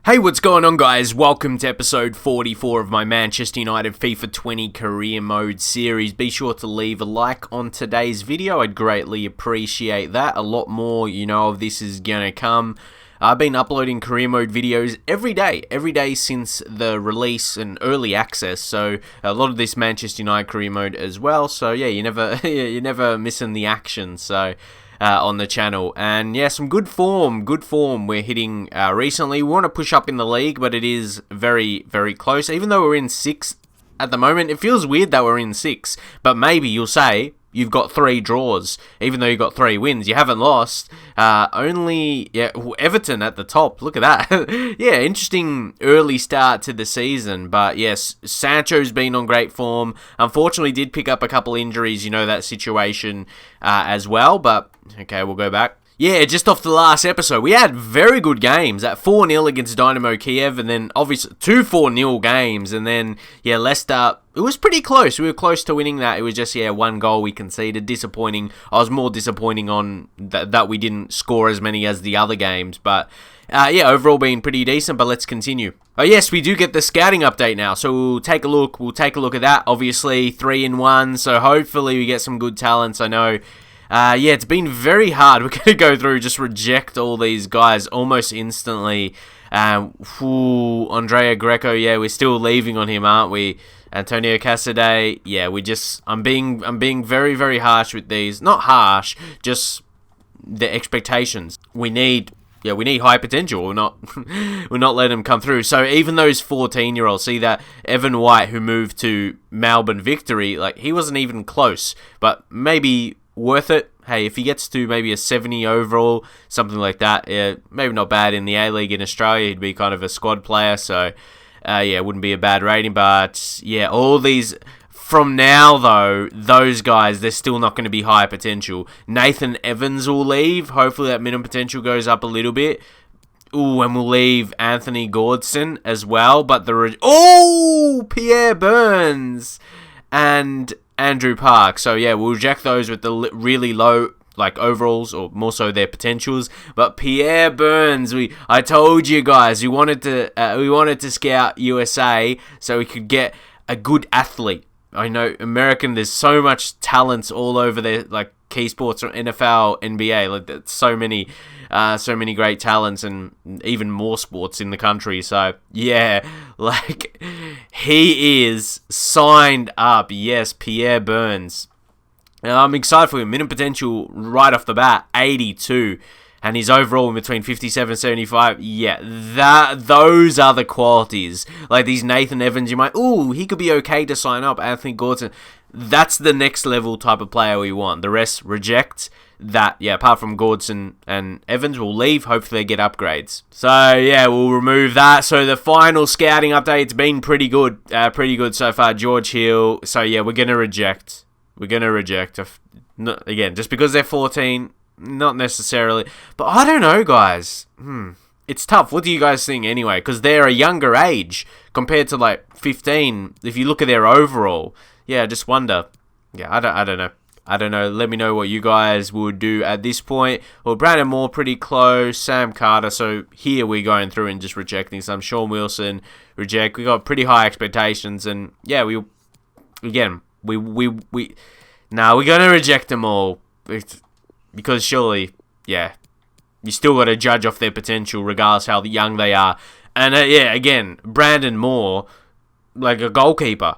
Hey, what's going on, guys? Welcome to episode 44 of my Manchester United FIFA 20 career mode series. Be sure to leave a like on today's video. I'd greatly appreciate that. A lot more, of this is gonna come. I've been uploading career mode videos every day since the release and early access. So a lot of this Manchester United career mode as well. So yeah, you're never missing the action. So. On the channel, and yeah, some good form we're hitting recently. We want to push up in the league, but it is very, very close. Even though we're in 6th at the moment, it feels weird that we're in 6th, but maybe you'll say you've got 3 draws, even though you got 3 wins. You haven't lost. Only Everton at the top. Look at that. Yeah, interesting early start to the season. But yes, Sancho's been on great form. Unfortunately, did pick up a couple injuries. That situation as well. But okay, we'll go back. Yeah, just off the last episode, we had very good games. That 4-0 against Dynamo Kiev, and then obviously 2 4-0 games, and then, yeah, Leicester, it was pretty close. We were close to winning that. It was just, 1 goal we conceded. Disappointing. I was more disappointing on that we didn't score as many as the other games, but... overall being pretty decent, but let's continue. Oh yes, we do get the scouting update now, so we'll take a look at that. Obviously, 3-in-1, so hopefully we get some good talents. I know... it's been very hard. We're going to go through, just reject all these guys almost instantly. Andrea Greco, we're still leaving on him, aren't we? Antonio Casadei, I'm being very, very harsh with these. Not harsh, just the expectations. We need high potential. We're not letting them come through. So even those 14-year-olds, see that Evan White, who moved to Melbourne Victory, he wasn't even close, but maybe worth it. Hey, if he gets to maybe a 70 overall, something like that, maybe not bad in the A-League in Australia. He'd be kind of a squad player, so it wouldn't be a bad rating. But yeah, all these from now though, those guys, they're still not going to be high potential. Nathan Evans will leave. Hopefully that minimum potential goes up a little bit. Ooh, and we'll leave Anthony Gordson as well. But Pierre Burns and Andrew Park. So yeah, we'll reject those with the really low overalls, or more so their potentials. But Pierre Burns, I told you guys we wanted to scout USA so we could get a good athlete. I know American, there's so much talent all over there, key sports or NFL, NBA, so many great talents, and even more sports in the country. So yeah, he is signed up. Yes, Pierre Burns. I'm excited for him. Minimum potential right off the bat, 82. And his overall in between 57 and 75. Yeah, those are the qualities. These Nathan Evans, you might, he could be okay to sign up. Anthony Gordon, that's the next level type of player we want. The rest, reject that. Yeah, apart from Gordon and Evans, we'll leave. Hopefully they get upgrades. So, yeah, we'll remove that. So, the final scouting update's been pretty good. Pretty good so far. George Hill. So, yeah, we're going to reject. Again, just because they're 14... Not necessarily, but I don't know, guys. It's tough. What do you guys think anyway? Because they're a younger age compared to 15. If you look at their overall, I just wonder. Yeah, I don't know. Let me know what you guys would do at this point. Well, Brandon Moore pretty close. Sam Carter. So here we're going through and just rejecting some. Sean Wilson, reject. We got pretty high expectations, and yeah, we're gonna reject them all. Because surely, you still got to judge off their potential regardless how young they are. And again, Brandon Moore, a goalkeeper.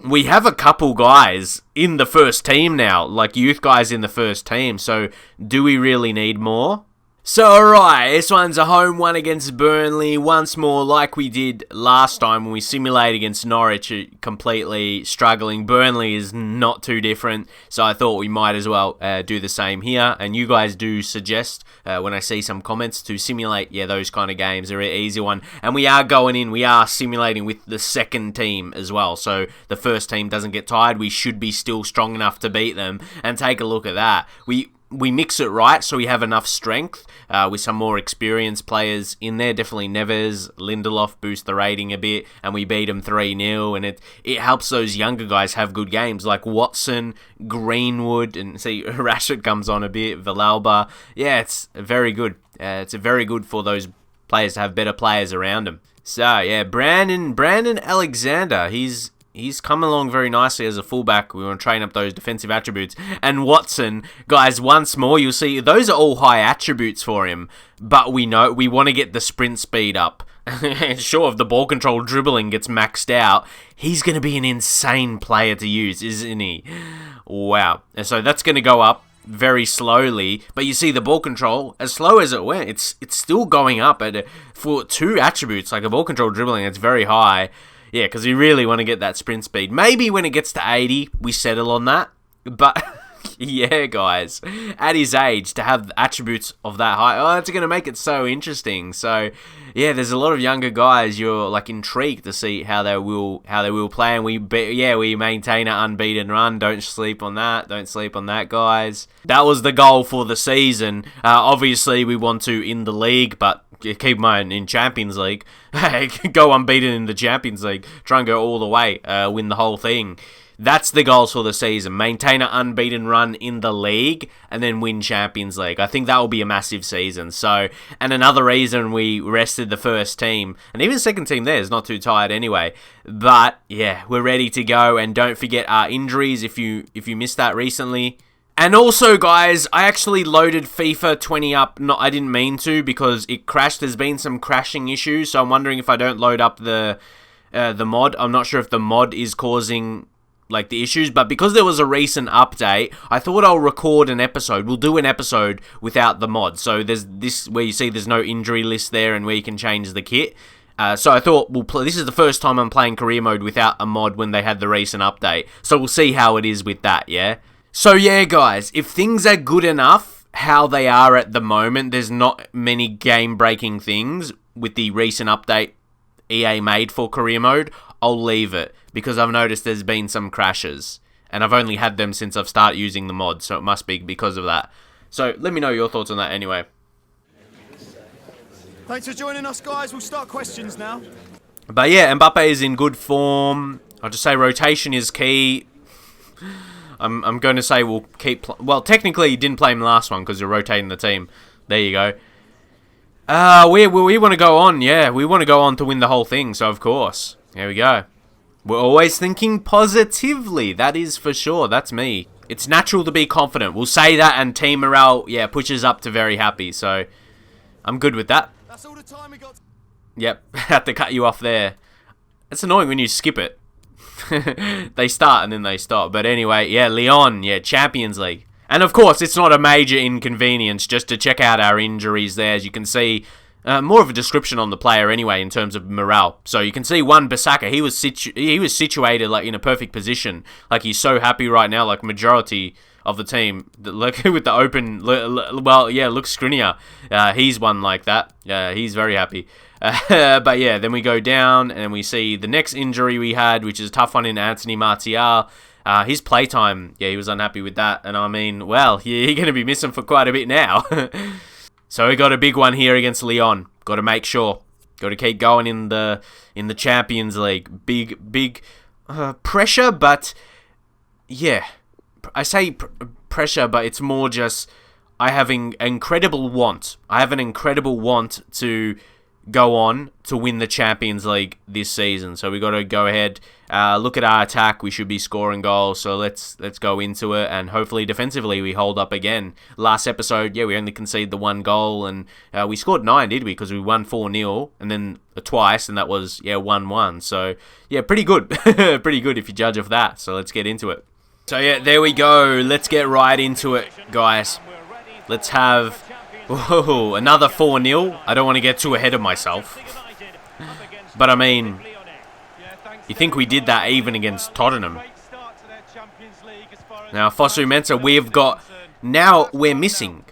We have a couple guys in the first team now, youth guys in the first team. So do we really need more? So, alright, this one's a home one against Burnley. Once more, like we did last time when we simulated against Norwich, completely struggling. Burnley is not too different, so I thought we might as well do the same here. And you guys do suggest, when I see some comments, to simulate, those kind of games. They're an easy one. And we are going in, we are simulating with the second team as well. So, the first team doesn't get tired. We should be still strong enough to beat them. And take a look at that. We mix it right so we have enough strength with some more experienced players in there. Definitely Neves, Lindelof boost the rating a bit, and we beat them 3-0, and it helps those younger guys have good games like Watson, Greenwood, and see Rashford comes on a bit, Villalba. Yeah, it's very good. It's very good for those players to have better players around him. So, yeah, Brandon Alexander, he's come along very nicely as a fullback. We want to train up those defensive attributes. And Watson, guys, once more, you'll see those are all high attributes for him. But we know we want to get the sprint speed up. Sure, if the ball control dribbling gets maxed out, he's going to be an insane player to use, isn't he? Wow. And so that's going to go up very slowly, but you see the ball control, as slow as it went, it's still going up for 2 attributes, like the ball control dribbling, it's very high. Yeah, because we really want to get that sprint speed. Maybe when it gets to 80, we settle on that, but yeah, guys, at his age, to have attributes of that high, it's going to make it so interesting. So, yeah, there's a lot of younger guys. You're like intrigued to see how they will play, and we maintain an unbeaten run. Don't sleep on that. Don't sleep on that, guys. That was the goal for the season. Obviously, we want to in the league, but keep in mind in Champions League, go unbeaten in the Champions League. Try and go all the way, win the whole thing. That's the goals for the season. Maintain an unbeaten run in the league and then win Champions League. I think that will be a massive season. So, and another reason we rested the first team, and even the second team there is not too tired anyway. But yeah, we're ready to go. And don't forget our injuries if you missed that recently. And also, guys, I actually loaded FIFA 20 up. No, I didn't mean to because it crashed. There's been some crashing issues, so I'm wondering if I don't load up the mod. I'm not sure if the mod is causing like the issues, but because there was a recent update, I thought I'll record an episode. We'll do an episode without the mod. So there's this where you see there's no injury list there and where you can change the kit. So I thought this is the first time I'm playing career mode without a mod when they had the recent update. So we'll see how it is with that, yeah? So yeah, guys, if things are good enough, how they are at the moment, there's not many game-breaking things with the recent update EA made for career mode, I'll leave it. Because I've noticed there's been some crashes. And I've only had them since I've started using the mod, so it must be because of that. So let me know your thoughts on that anyway. Thanks for joining us, guys. We'll start questions now. But yeah, Mbappe is in good form. I'll just say rotation is key. I'm going to say we'll keep... Well, technically, he didn't play him last one because you're rotating the team. There you go. We want to go on, yeah. We want to go on to win the whole thing, so of course. There we go. We're always thinking positively. That is for sure. That's me. It's natural to be confident. We'll say that, and team morale, yeah, pushes up to very happy. So, I'm good with that. That's all the time we got. Yep, had to cut you off there. It's annoying when you skip it. They start and then they stop. But anyway, yeah, Lyon, yeah, Champions League. And of course, it's not a major inconvenience just to check out our injuries there. As you can see, more of a description on the player anyway in terms of morale. So you can see Wan-Bissaka, he was situated like in a perfect position. Like he's so happy right now, like majority of the team. Look with the open, well, yeah, look Skriniar. He's one like that. He's very happy. But yeah, then we go down and we see the next injury we had, which is a tough one in Anthony Martial. His playtime, yeah, he was unhappy with that. And I mean, well, you're going to be missing for quite a bit now. So we got a big one here against Lyon. Got to make sure. Got to keep going in the Champions League. Big pressure, but yeah. I say pressure, but it's more just I have an incredible want. I have an incredible want to go on to win the Champions League this season. So we got to go ahead, look at our attack. We should be scoring goals. So let's go into it, and hopefully defensively we hold up again. Last episode, yeah, we only conceded the 1 goal, and we scored 9, did we? Because we won 4-0, and then twice, and that was 1-1. So yeah, pretty good, pretty good if you judge of that. So let's get into it. So yeah, there we go. Let's get right into it, guys. Let's have another 4-0. I don't want to get too ahead of myself. But I mean, you think we did that even against Tottenham. Now, Fosu Mensah, we've got... Now, we're missing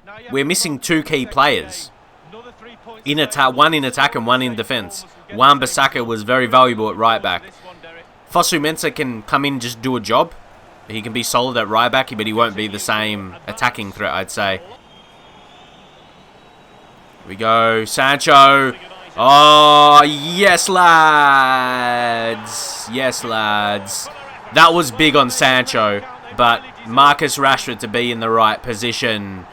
2 key players. One in attack and one in defense. Wan-Bissaka was very valuable at right back. Fosu Mensah can come in and just do a job. He can be solid at right back, but he won't be the same attacking threat, I'd say. Here we go. Sancho. Oh, yes, lads. Yes, lads. That was big on Sancho, but Marcus Rashford to be in the right position.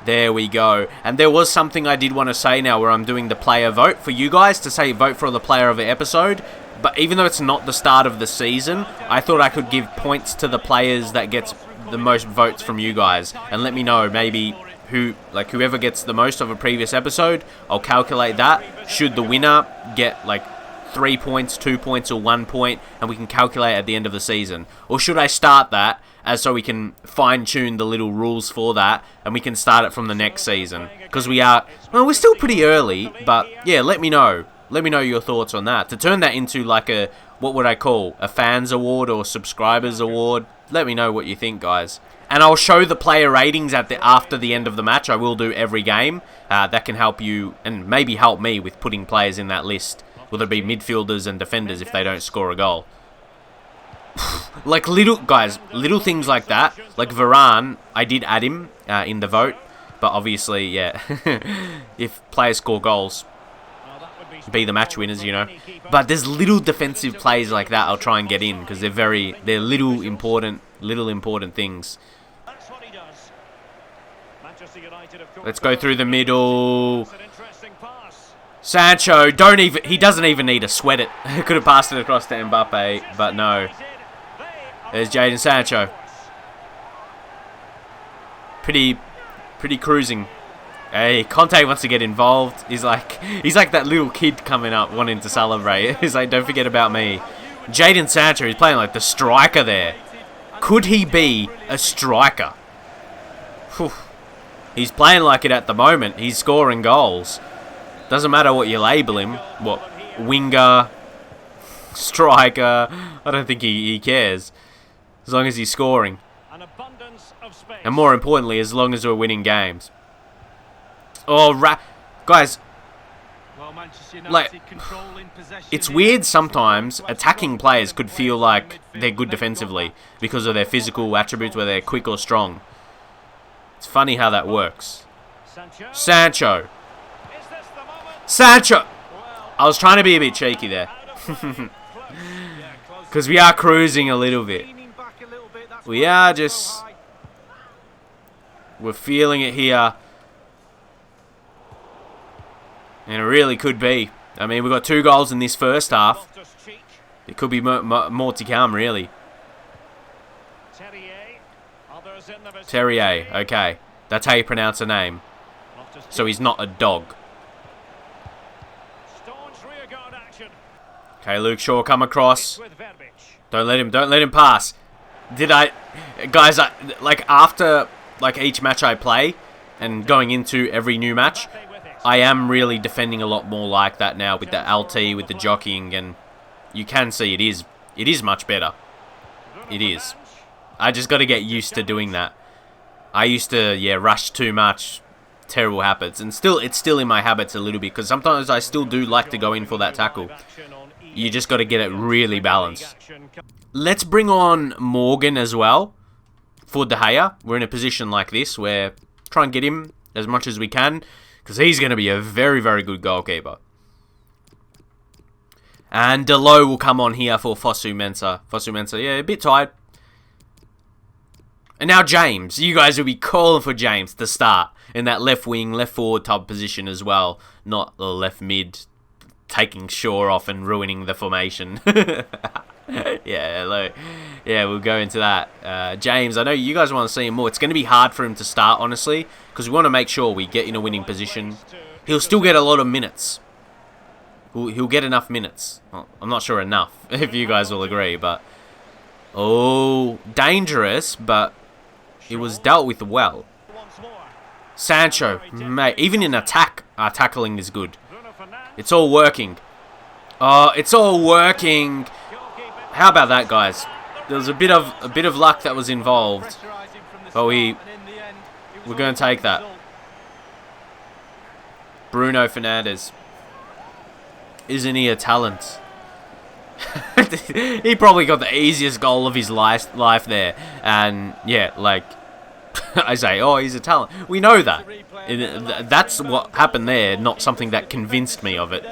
There we go. And there was something I did want to say now where I'm doing the player vote for you guys to say vote for the player of the episode. But even though it's not the start of the season, I thought I could give points to the players that gets the most votes from you guys. And let me know maybe whoever gets the most of a previous episode, I'll calculate that. Should the winner get like 3 points, 2 points, or 1 point, and we can calculate at the end of the season? Or should I start that as so we can fine-tune the little rules for that, and we can start it from the next season? Because we're still pretty early, but yeah, let me know. Let me know your thoughts on that. To turn that into like a, what would I call, a fans award or subscribers award? Let me know what you think, guys. And I'll show the player ratings after the end of the match. I will do every game. That can help you, and maybe help me with putting players in that list. Whether it be midfielders and defenders if they don't score a goal. Like little things like that. Like Varane, I did add him in the vote. But obviously, yeah, if players score goals, be the match winners, you know. But there's little defensive plays like that I'll try and get in because they're little important things. Let's go through the middle. Sancho, he doesn't even need to sweat it. Could have passed it across to Mbappe, but no. There's Jadon Sancho. Pretty cruising. Hey, Conte wants to get involved. He's like that little kid coming up wanting to celebrate. He's like, don't forget about me. Jadon Sancho, he's playing like the striker there. Could he be a striker? Whew. He's playing like it at the moment. He's scoring goals. Doesn't matter what you label him. What? Winger, striker. I don't think he cares. As long as he's scoring. And more importantly, as long as we're winning games. Oh, guys, like, it's weird sometimes. Attacking players could feel like they're good defensively because of their physical attributes, whether they're quick or strong. It's funny how that works. Sancho. I was trying to be a bit cheeky there. Because we are cruising a little bit. We're feeling it here. And it really could be. I mean, we've got 2 goals in this first half. It could be more to come, really. Terrier, okay. That's how you pronounce a name. So he's not a dog. Okay, Luke Shaw come across. Don't let him pass. Guys, like after each match I play and going into every new match, I am really defending a lot more like that now with the LT, with the jockeying, and you can see it is much better. It is. I just got to get used to doing that. I used to, rush too much, terrible habits, and it's still in my habits a little bit, because sometimes I still do like to go in for that tackle. You just got to get it really balanced. Let's bring on Morgan as well for De Gea. We're in a position like this where try and get him as much as we can, because he's going to be a very, very good goalkeeper. And Delo will come on here for Fosu Mensah. Fosu Mensah, yeah, a bit tired. And now James. You guys will be calling for James to start in that left wing, left forward type position as well. Not the left mid, taking Shaw off and ruining the formation. Yeah, we'll go into that. James, I know you guys want to see him more. It's going to be hard for him to start, honestly, because we want to make sure we get in a winning position. He'll still get a lot of minutes. He'll get enough minutes. Well, I'm not sure enough, if you guys will agree, but... Oh, dangerous, but it was dealt with well. Sancho, mate, even in attack, our tackling is good. It's all working. Oh, it's all working. How about that, guys? There was a bit of luck that was involved. But we're going to take that. Bruno Fernandes. Isn't he a talent? He probably got the easiest goal of his life there. And, yeah, like, I say, oh, he's a talent. We know that. That's what happened there, not something that convinced me of it.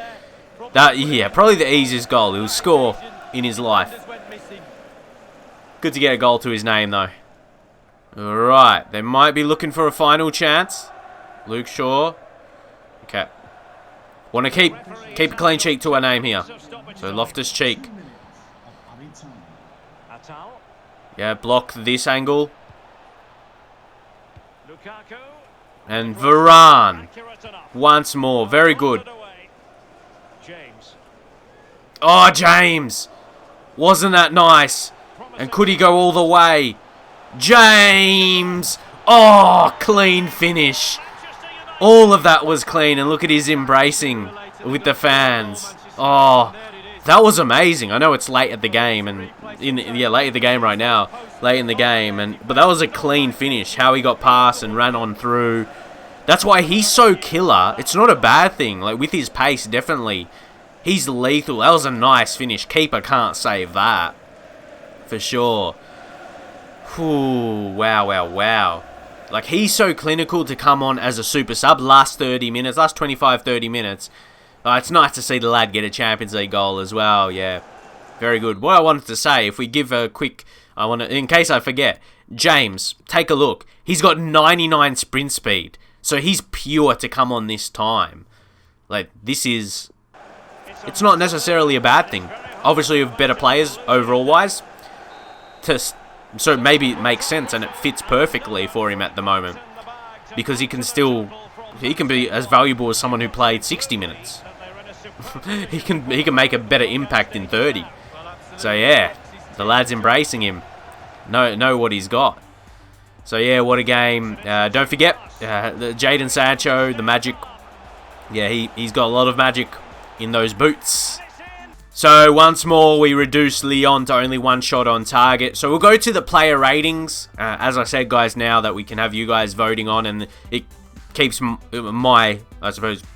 Yeah, probably the easiest goal he'll score in his life. Good to get a goal to his name, though. Alright, they might be looking for a final chance. Luke Shaw. Okay. Want to keep a clean sheet to our name here. So Loftus-Cheek. Yeah, block this angle. And Varane. Once more. Very good. Oh, James. Wasn't that nice? And could he go all the way? James. Oh, clean finish. All of that was clean. And look at his embracing with the fans. Oh, that was amazing. I know it's late at the game. And late at the game right now. Late in the game. But that was a clean finish. How he got past and ran on through. That's why he's so killer. It's not a bad thing. Like, with his pace, definitely. He's lethal. That was a nice finish. Keeper can't save that. For sure. Ooh, wow. Like, he's so clinical to come on as a super sub last 30 minutes. Last 25, 30 minutes. It's nice to see the lad get a Champions League goal as well. Yeah. Very good. What I wanted to say, if we give a quick... in case I forget. James, take a look. He's got 99 sprint speed. So he's pure to come on this time. Like, this is... It's not necessarily a bad thing. Obviously, with better players, overall-wise. So maybe it makes sense, and it fits perfectly for him at the moment. Because he can still... He can be as valuable as someone who played 60 minutes. he can make a better impact in 30. So, yeah. The lad's embracing him. Know what he's got. So, yeah, what a game. Don't forget, Jadon Sancho, the magic. Yeah, he's got a lot of magic in those boots. So, once more, we reduce Leon to only one shot on target. So, we'll go to the player ratings. As I said, guys, now that we can have you guys voting on, and it keeps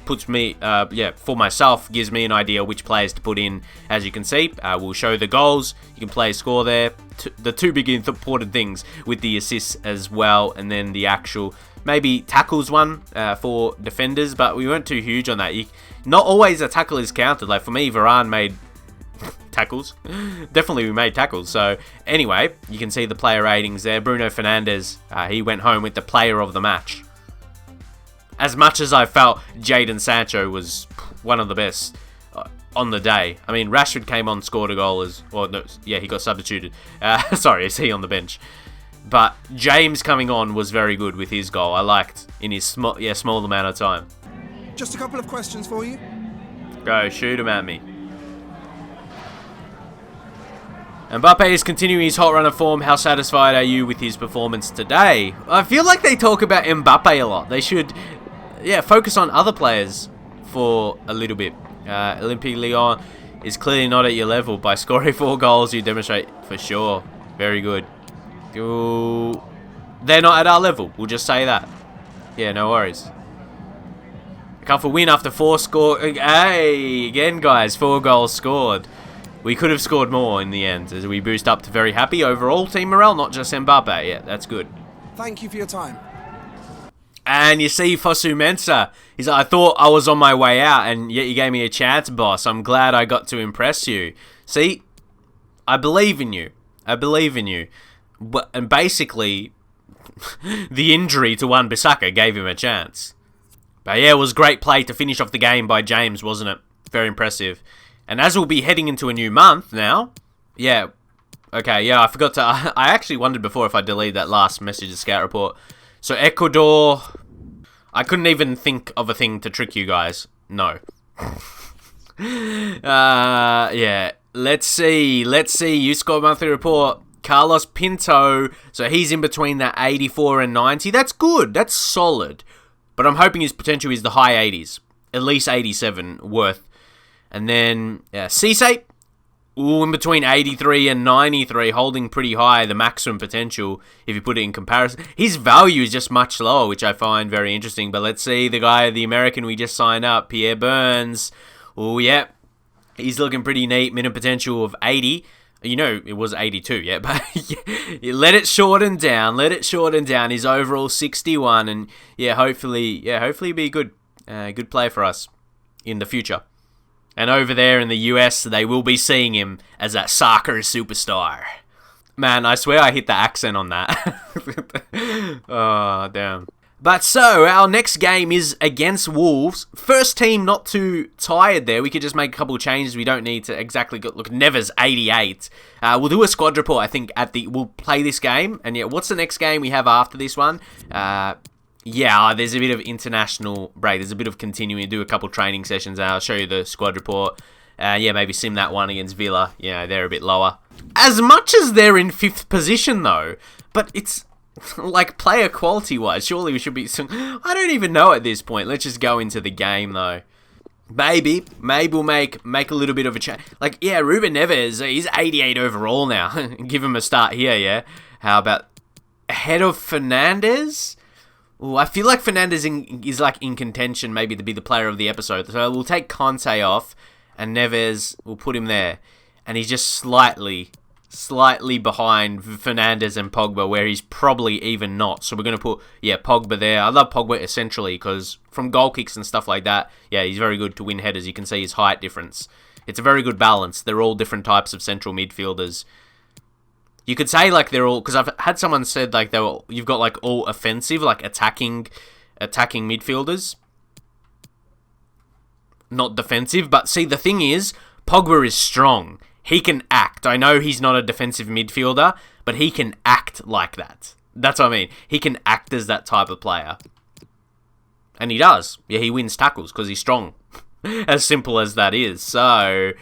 puts me, for myself, gives me an idea which players to put in. As you can see, we'll show the goals. You can play a score there. The two big important things with the assists as well, and then the actual, maybe tackles one for defenders, but we weren't too huge on that. Not always a tackle is counted. Like, for me, Varane made tackles. Definitely we made tackles. So, anyway, you can see the player ratings there. Bruno Fernandes, he went home with the player of the match. As much as I felt Jadon Sancho was one of the best on the day. I mean, Rashford came on, scored a goal he got substituted. Sorry, is he on the bench? But James coming on was very good with his goal. I liked in his small amount of time. Just a couple of questions for you. Go, shoot him at me. Mbappe is continuing his hot run of form. How satisfied are you with his performance today? I feel like they talk about Mbappe a lot. They should, focus on other players for a little bit. Olympique Lyon is clearly not at your level. By scoring 4 goals, you demonstrate for sure. Very good. Ooh. They're not at our level. We'll just say that. Yeah, no worries. A comfortable win after 4 score. Hey, again, guys, 4 goals scored. We could have scored more in the end, as we boost up to very happy overall team morale, not just Mbappe. Yeah, that's good. Thank you for your time. And you see Fosu Mensah, he's like, I thought I was on my way out, and yet you gave me a chance, boss. I'm glad I got to impress you. See, I believe in you. And basically, the injury to Wan-Bissaka gave him a chance. But yeah, it was great play to finish off the game by James, wasn't it? Very impressive. And as we'll be heading into a new month now, I forgot to, I actually wondered before if I deleted that last message of Scout Report. So Ecuador, I couldn't even think of a thing to trick you guys. No. Let's see, you scored monthly report. Carlos Pinto, so he's in between that 84 and 90. That's good, that's solid. But I'm hoping his potential is the high 80s. At least 87 worth. And then, Cisse, in between 83 and 93, holding pretty high, the maximum potential, if you put it in comparison. His value is just much lower, which I find very interesting. But let's see, the American we just signed up, Pierre Burns. Oh, yeah, he's looking pretty neat, minimum potential of 80. You know, it was 82, yeah, but let it shorten down. His overall 61, and hopefully be a good play for us in the future. And over there in the US, they will be seeing him as that soccer superstar. Man, I swear I hit the accent on that. Oh, damn. But so, our next game is against Wolves. First team not too tired there. We could just make a couple of changes. We don't need to exactly go... Look, Never's 88. We'll do a squad report, I think, we'll play this game. And yeah, what's the next game we have after this one? Yeah, there's a bit of international break. There's a bit of continuing to do a couple training sessions. And I'll show you the squad report. Yeah, maybe sim that one against Villa. Yeah, they're a bit lower. As much as they're in 5th position, though, but it's... like, player quality-wise, surely we should be... I don't even know at this point. Let's just go into the game, though. Maybe we'll make a little bit of a change. Like, yeah, Ruben Neves, he's 88 overall now. Give him a start here, yeah? How about ahead of Fernandes? Ooh, I feel like Fernandes is, like, in contention maybe to be the player of the episode. So we'll take Conte off, and Neves, we'll put him there. And he's just slightly behind Fernandes and Pogba, where he's probably even not. So we're going to put, yeah, Pogba there. I love Pogba essentially because from goal kicks and stuff like that, yeah, he's very good to win headers. You can see his height difference. It's a very good balance. They're all different types of central midfielders. You could say like they're all, because I've had someone said like you've got like all offensive, like attacking midfielders. Not defensive, but see the thing is, Pogba is strong. He can act. I know he's not a defensive midfielder, but he can act like that. That's what I mean. He can act as that type of player. And he does. Yeah, he wins tackles because he's strong. As simple as that is. So,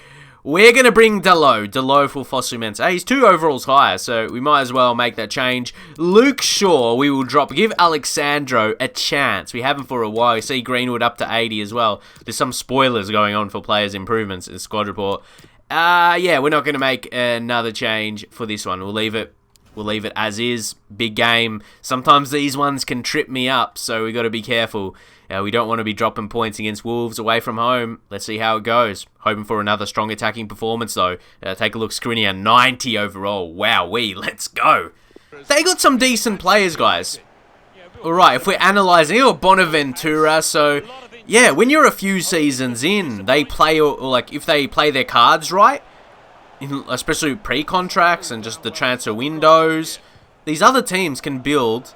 we're going to bring Dalot for Fosu-Mensah. He's 2 overalls higher, so we might as well make that change. Luke Shaw, we will drop. Give Alexandro a chance. We have him for a while. You see Greenwood up to 80 as well. There's some spoilers going on for players' improvements in the squad report. Yeah, we're not going to make another change for this one. We'll leave it as is. Big game. Sometimes these ones can trip me up, so we got to be careful. We don't want to be dropping points against Wolves away from home. Let's see how it goes. Hoping for another strong attacking performance, though. Take a look, Skriniar, 90 overall. Wowee, let's go. They got some decent players, guys. Alright, if we're analysing, Bonaventura, so... yeah, when you're a few seasons in, they play, or like, if they play their cards right, especially pre-contracts and just the transfer windows, these other teams can build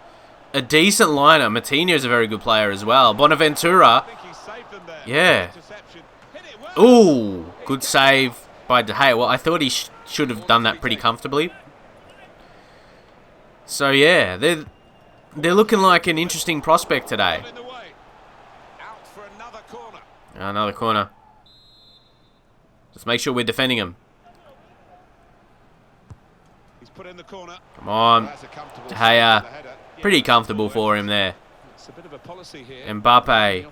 a decent lineup. Matinho's a very good player as well. Bonaventura, yeah. Ooh, good save by De Gea. Well, I thought he should have done that pretty comfortably. So, yeah, they're looking like an interesting prospect today. Another corner. Just make sure we're defending him. Come on. De Gea. Pretty comfortable for him there. Mbappe.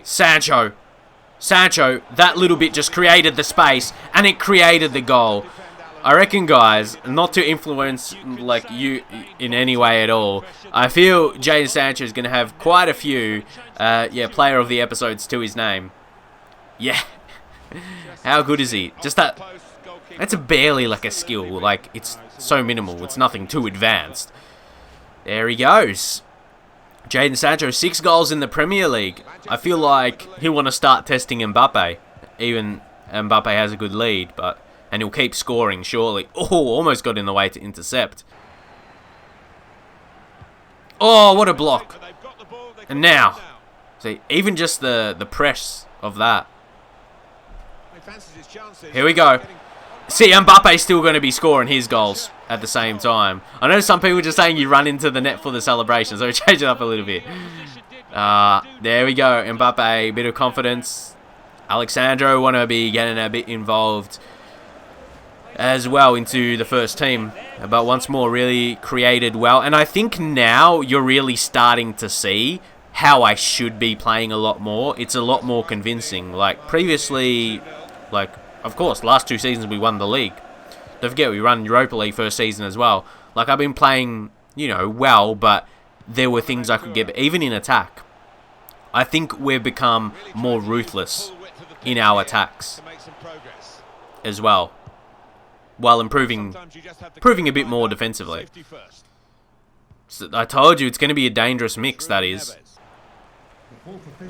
Sancho. That little bit just created the space. And it created the goal. I reckon, guys, not to influence like you in any way at all, I feel Jadon Sancho is going to have quite a few player of the episodes to his name. Yeah. How good is he? Just that's barely like a skill. Like, it's so minimal. It's nothing too advanced. There he goes. Jadon Sancho, 6 goals in the Premier League. I feel like he'll want to start testing Mbappe. Even Mbappe has a good lead, and he'll keep scoring, surely. Oh, almost got in the way to intercept. Oh, what a block. And now, see, even just the press of that. Here we go. See, Mbappe's still going to be scoring his goals at the same time. I know some people are just saying you run into the net for the celebration, so we change it up a little bit. There we go. Mbappe, bit of confidence. Alexandro want to be getting a bit involved as well into the first team. But once more, really created well. And I think now you're really starting to see how I should be playing a lot more. It's a lot more convincing. Like, previously, like, of course, last 2 seasons we won the league. Don't forget, we run Europa League first season as well. Like, I've been playing, well, but there were things I could get, even in attack. I think we've become more ruthless in our attacks as well, while improving a bit more defensively. So I told you, it's going to be a dangerous mix, that is.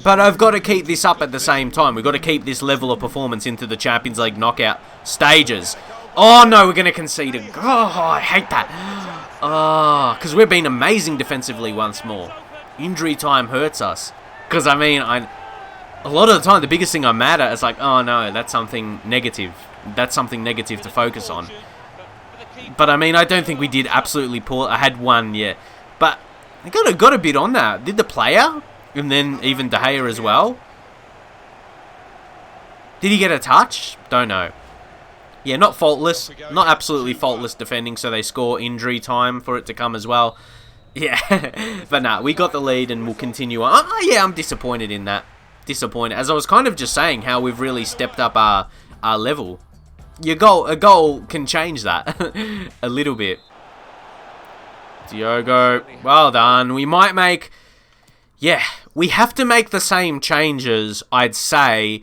But I've got to keep this up at the same time. We've got to keep this level of performance into the Champions League knockout stages. Oh no, we're going to concede a... Oh, I hate that. Because we're being amazing defensively once more. Injury time hurts us. Because, I mean, a lot of the time, the biggest thing I'm mad at is like, oh no, that's something negative. That's something negative to focus on. But, I mean, I don't think we did absolutely poor. I had one, yeah. But I got a bit on that. Did the player? And then even De Gea as well. Did he get a touch? Don't know. Yeah, not faultless. Not absolutely faultless defending, so they score injury time for it to come as well. Yeah. But nah, we got the lead and we'll continue on. Yeah, I'm disappointed in that. Disappointed. As I was kind of just saying, how we've really stepped up our level. A goal can change that. A little bit. Diogo, well done. We might make... Yeah, we have to make the same changes, I'd say,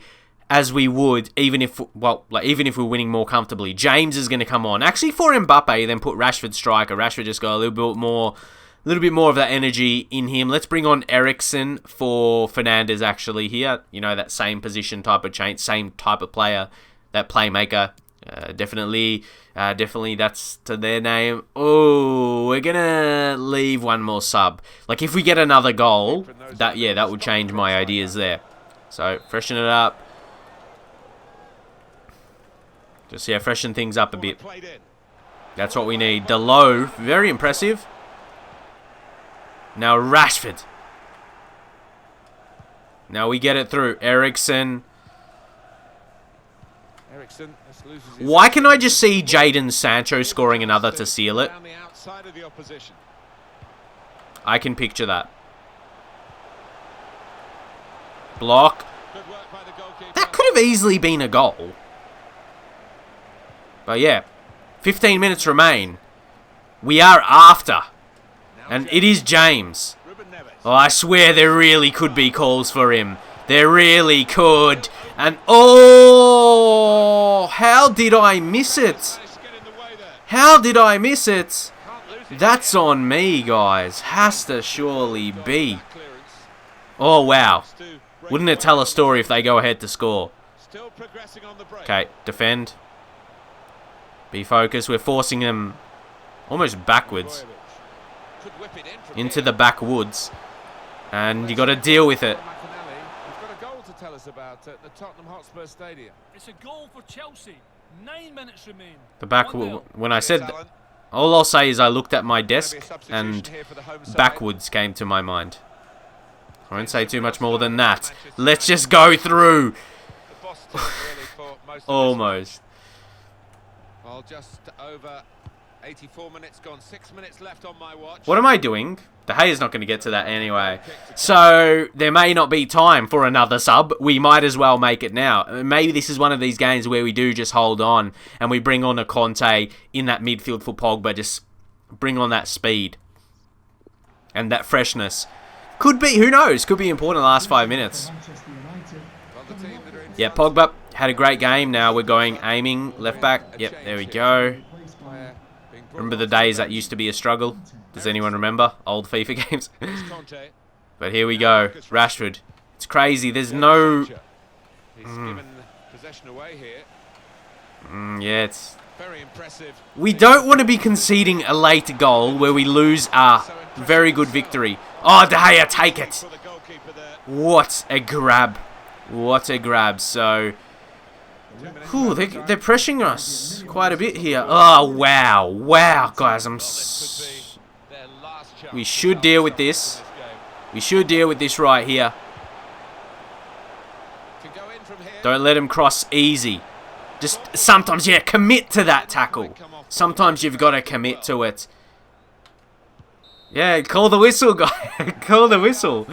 as we would, even if we're winning more comfortably. James is going to come on. Actually, for Mbappe, then put Rashford striker. Rashford just got a little bit more of that energy in him. Let's bring on Eriksen for Fernandes, actually, here. You know, that same position type of change, same type of player, that playmaker. Definitely that's to their name. Oh, we're gonna leave one more sub. Like, if we get another goal, that would change my ideas there. So, freshen it up. Just, yeah, freshen things up a bit. That's what we need. Delo, very impressive. Now, Rashford. Now we get it through. Eriksen. Why can I just see Jadon Sancho scoring another to seal it? I can picture that. Block. That could have easily been a goal. But yeah, 15 minutes remain. We are after. And it is James. Oh, I swear there really could be calls for him. There really could. And oh, how did I miss it? How did I miss it? That's on me, guys. Has to surely be. Oh, wow. Wouldn't it tell a story if they go ahead to score? Okay, defend. Be focused. We're forcing them almost backwards. Into the backwoods. And you got to deal with it. Tell us about the Tottenham Hotspur Stadium. It's a goal for Chelsea. 9 minutes remain. The back, when I said that, all I'll say is I looked at my desk and backwards came to my mind. I won't say too much more than that. Let's just go through. Almost. Well, just over 84 minutes gone. 6 minutes left on my watch. What am I doing? De Gea's not going to get to that anyway. So, there may not be time for another sub. We might as well make it now. Maybe this is one of these games where we do just hold on and we bring on a Conte in that midfield for Pogba. Just bring on that speed and that freshness. Could be, who knows? Could be important in the last 5 minutes. Yeah, Pogba had a great game. Now we're going aiming left back. Yep, there we go. Remember the days that used to be a struggle? Does anyone remember old FIFA games? But here we go. Rashford. It's crazy. There's no... yeah, it's... We don't want to be conceding a late goal where we lose a very good victory. Oh, De Gea, take it. What a grab. What a grab. So... Whew, they're pressuring us quite a bit here. Oh, wow. Wow, guys. We should deal with this. We should deal with this right here. Don't let him cross easy. Just sometimes, yeah, commit to that tackle. Sometimes you've got to commit to it. Yeah, call the whistle, guy. Call the whistle.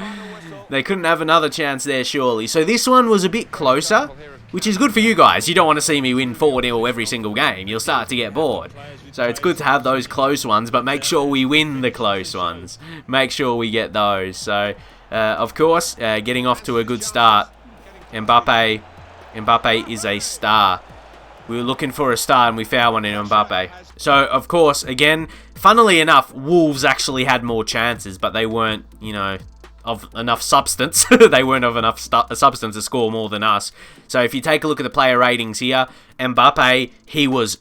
They couldn't have another chance there, surely. So this one was a bit closer, which is good for you guys. You don't want to see me win 4-0 every single game. You'll start to get bored. So it's good to have those close ones, but make sure we win the close ones. Make sure we get those. So, of course, getting off to a good start. Mbappe is a star. We were looking for a star and we found one in Mbappe. So, of course, again, funnily enough, Wolves actually had more chances, but they weren't, you know, of enough substance. They weren't of enough substance to score more than us. So if you take a look at the player ratings here, Mbappe, he was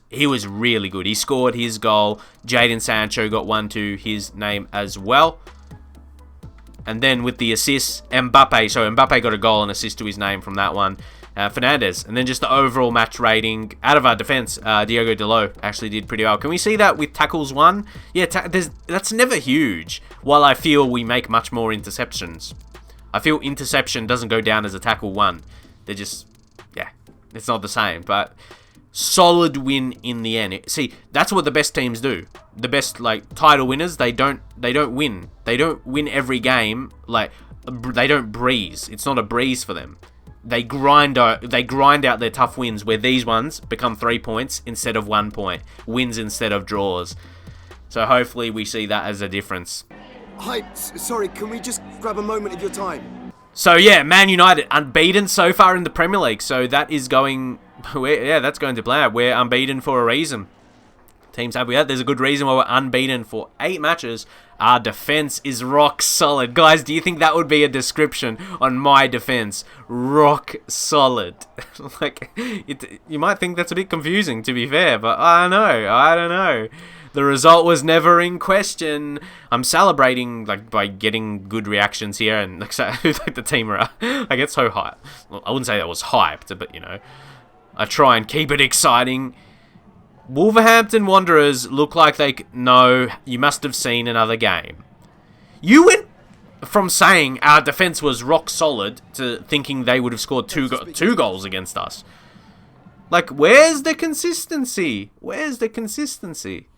really good. He scored his goal. Jadon Sancho got one to his name as well. And then with the assists, Mbappe got a goal and assist to his name from that one. Fernandes. And then just the overall match rating. Out of our defense, Diogo Dalot actually did pretty well. Can we see that with tackles won? Yeah, that's never huge. While I feel we make much more interceptions. I feel interception doesn't go down as a tackle won. They're just, yeah, it's not the same. But solid win in the end. See, that's what the best teams do. The best, like, title winners, they don't win. They don't win every game. Like, they don't breeze. It's not a breeze for them. They grind out their tough wins, where these ones become 3 points instead of 1 point. Wins instead of draws. So hopefully we see that as a difference. Hi, sorry, can we just grab a moment of your time? So yeah, Man United unbeaten so far in the Premier League. So that is going, yeah, that's going to plan. We're unbeaten for a reason. Teams happy with that. There's a good reason why we're unbeaten for 8 matches. Our defense is rock solid. Guys, do you think that would be a description on my defense? Rock solid. Like, you might think that's a bit confusing, to be fair, but I don't know. The result was never in question. I'm celebrating, like, by getting good reactions here, and like the team are, I get so hyped. Well, I wouldn't say I was hyped, but, you know, I try and keep it exciting. Wolverhampton Wanderers look like no, you must have seen another game. You went from saying our defense was rock solid to thinking they would have scored two goals against us. Like, where's the consistency? Where's the consistency?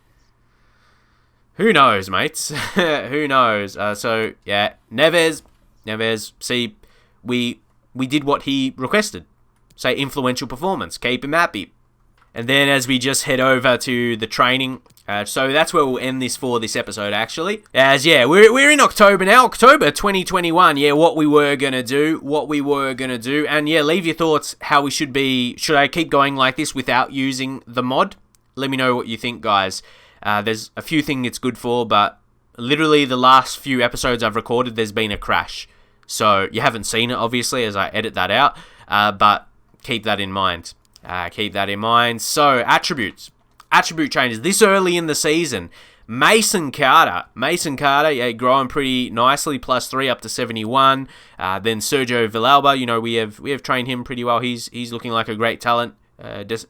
Who knows, mates? Who knows? So, yeah, Neves, see, we did what he requested. Say, influential performance. Keep him happy. And then as we just head over to the training, so that's where we'll end this episode, actually. As, yeah, we're in October now, October 2021, yeah, what we were going to do, and yeah, leave your thoughts how we should I keep going like this without using the mod? Let me know what you think, guys. There's a few things it's good for, but literally the last few episodes I've recorded, there's been a crash. So you haven't seen it, obviously, as I edit that out, but keep that in mind. So, attributes. Attribute changes. This early in the season, Mason Carter, yeah, growing pretty nicely, +3 up to 71. Then Sergio Villalba, you know, we have trained him pretty well. He's looking like a great talent.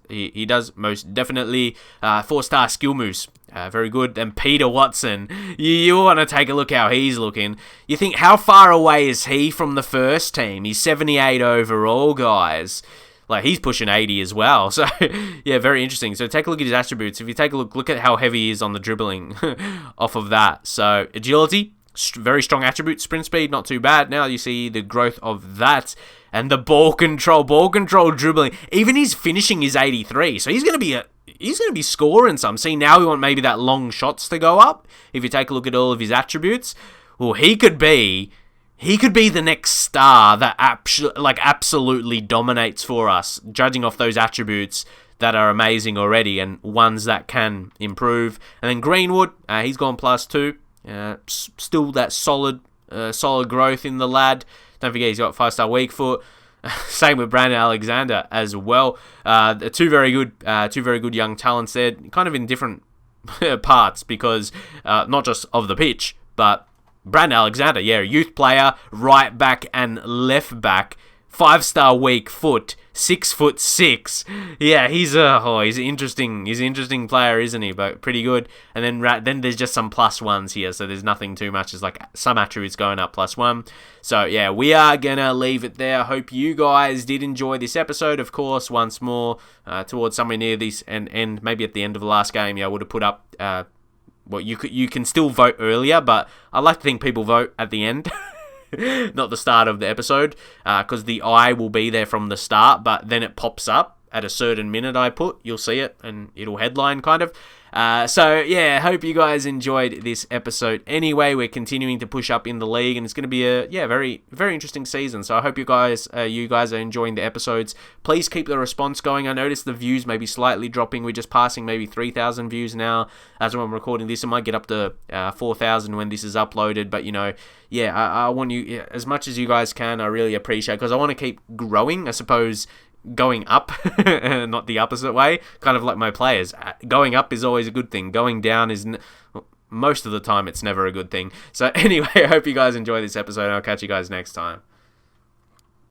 He does most definitely. 4-star skill moves. Very good. Then Peter Watson. You want to take a look how he's looking. You think, how far away is he from the first team? He's 78 overall, guys. Like, he's pushing 80 as well. So, yeah, very interesting. So, take a look at his attributes. If you take a look at how heavy he is on the dribbling off of that. So, agility, very strong attribute. Sprint speed, not too bad. Now you see the growth of that. And the ball control, dribbling. Even his finishing is 83. So, he's going to be scoring some. See, now we want maybe that long shots to go up. If you take a look at all of his attributes, well, he could be the next star that absolutely dominates for us, judging off those attributes that are amazing already and ones that can improve. And then Greenwood, he's gone +2. Still that solid growth in the lad. Don't forget he's got 5-star weak foot. Same with Brandon Alexander as well. Two very good young talents there, kind of in different parts, because not just of the pitch, but Brandon Alexander, yeah, youth player, right back and left back, 5-star weak foot, 6'6". Yeah, he's an interesting player, isn't he? But pretty good. And then there's just some +1s here, so there's nothing too much. There's like some attributes going up +1. So yeah, we are gonna leave it there. I hope you guys did enjoy this episode. Of course, once more towards somewhere near this and maybe at the end of the last game, yeah, I would have put up. Well, you can still vote earlier, but I like to think people vote at the end, not the start of the episode, because the eye will be there from the start, but then it pops up at a certain minute I put. You'll see it, and it'll headline kind of. So yeah, hope you guys enjoyed this episode. Anyway, we're continuing to push up in the league, and it's going to be a very very interesting season. So I hope you guys are enjoying the episodes. Please keep the response going. I noticed the views may be slightly dropping. We're just passing maybe 3,000 views now as I'm recording this. It might get up to 4,000 when this is uploaded, but I want you, as much as you guys can, I really appreciate it, because I want to keep growing, I suppose. Going up, not the opposite way, kind of like my players. Going up is always a good thing. Going down is, most of the time, it's never a good thing. So anyway, I hope you guys enjoy this episode, and I'll catch you guys next time.